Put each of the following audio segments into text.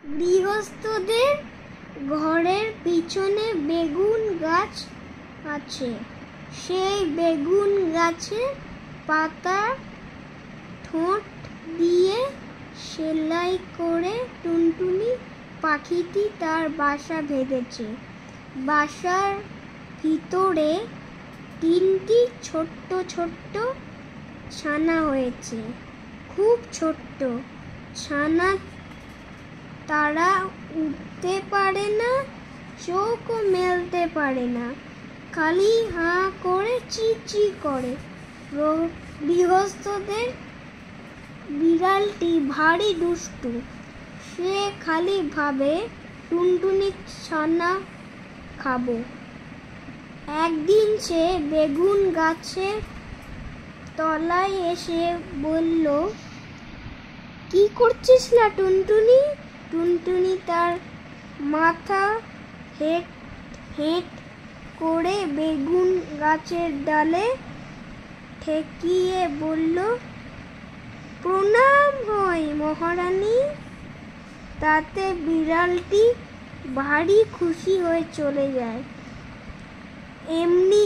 গৃহস্থদের ঘরের পিছনে বেগুন গাছ আছে। সেই বেগুন গাছের পাতা ঠোঁট দিয়ে সেলাই করে টুনটুনি পাখিটি তার বাসা বেঁধেছে। বাসার ভিতরে 3টি ছোট্ট ছোট্ট ছানা হয়েছে, খুব ছোট্ট ছানা। তারা উঠতে পারে না, চোখও মেলতে পারে না, খালি হাঁ করে চি করে। গৃহস্থদের বিড়ালটি ভারী দুষ্টু। সে খালি ভাবে টুনটুনির ছানা খাবো। একদিন সে বেগুন গাছের তলায় এসে বলল, কি করছিস না টুনটুনি? টুনটুনি তার মাথা হেঁট করে বেগুন গাছের ডালে ঠেকিয়ে বলল, প্রণাম হয় মহারানী। তাতে বিড়ালটি ভারী খুশি হয়ে চলে যায়। এমনি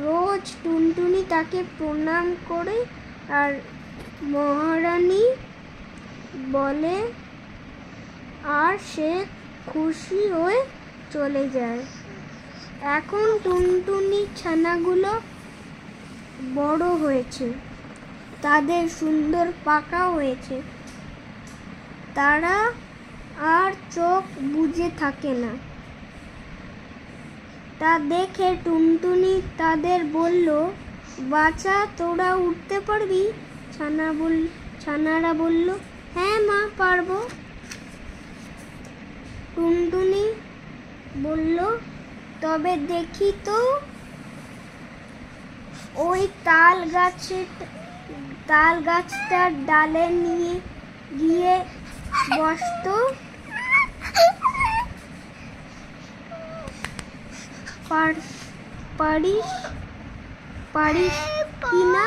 রোজ টুনটুনি তাকে প্রণাম করে আর মহারানী বলে, আর সে খুশি হয়ে চলে যায়। এখন টুনটুনির ছানাগুলো বড় হয়েছে, তাদের সুন্দর পাখা হয়েছে। তারা আর চোখ বুজে থাকে না। তা দেখে টুনটুনি তাদের বলল, বাছা, তোরা উঠতে পারবি? ছানারা বলল, হ্যাঁ মা, পারবো। টুনটুনি বলল, তবে দেখি তো। ওই তাল গাছটার ডালে নিয়ে গিয়ে বসতো। পারিস কি না?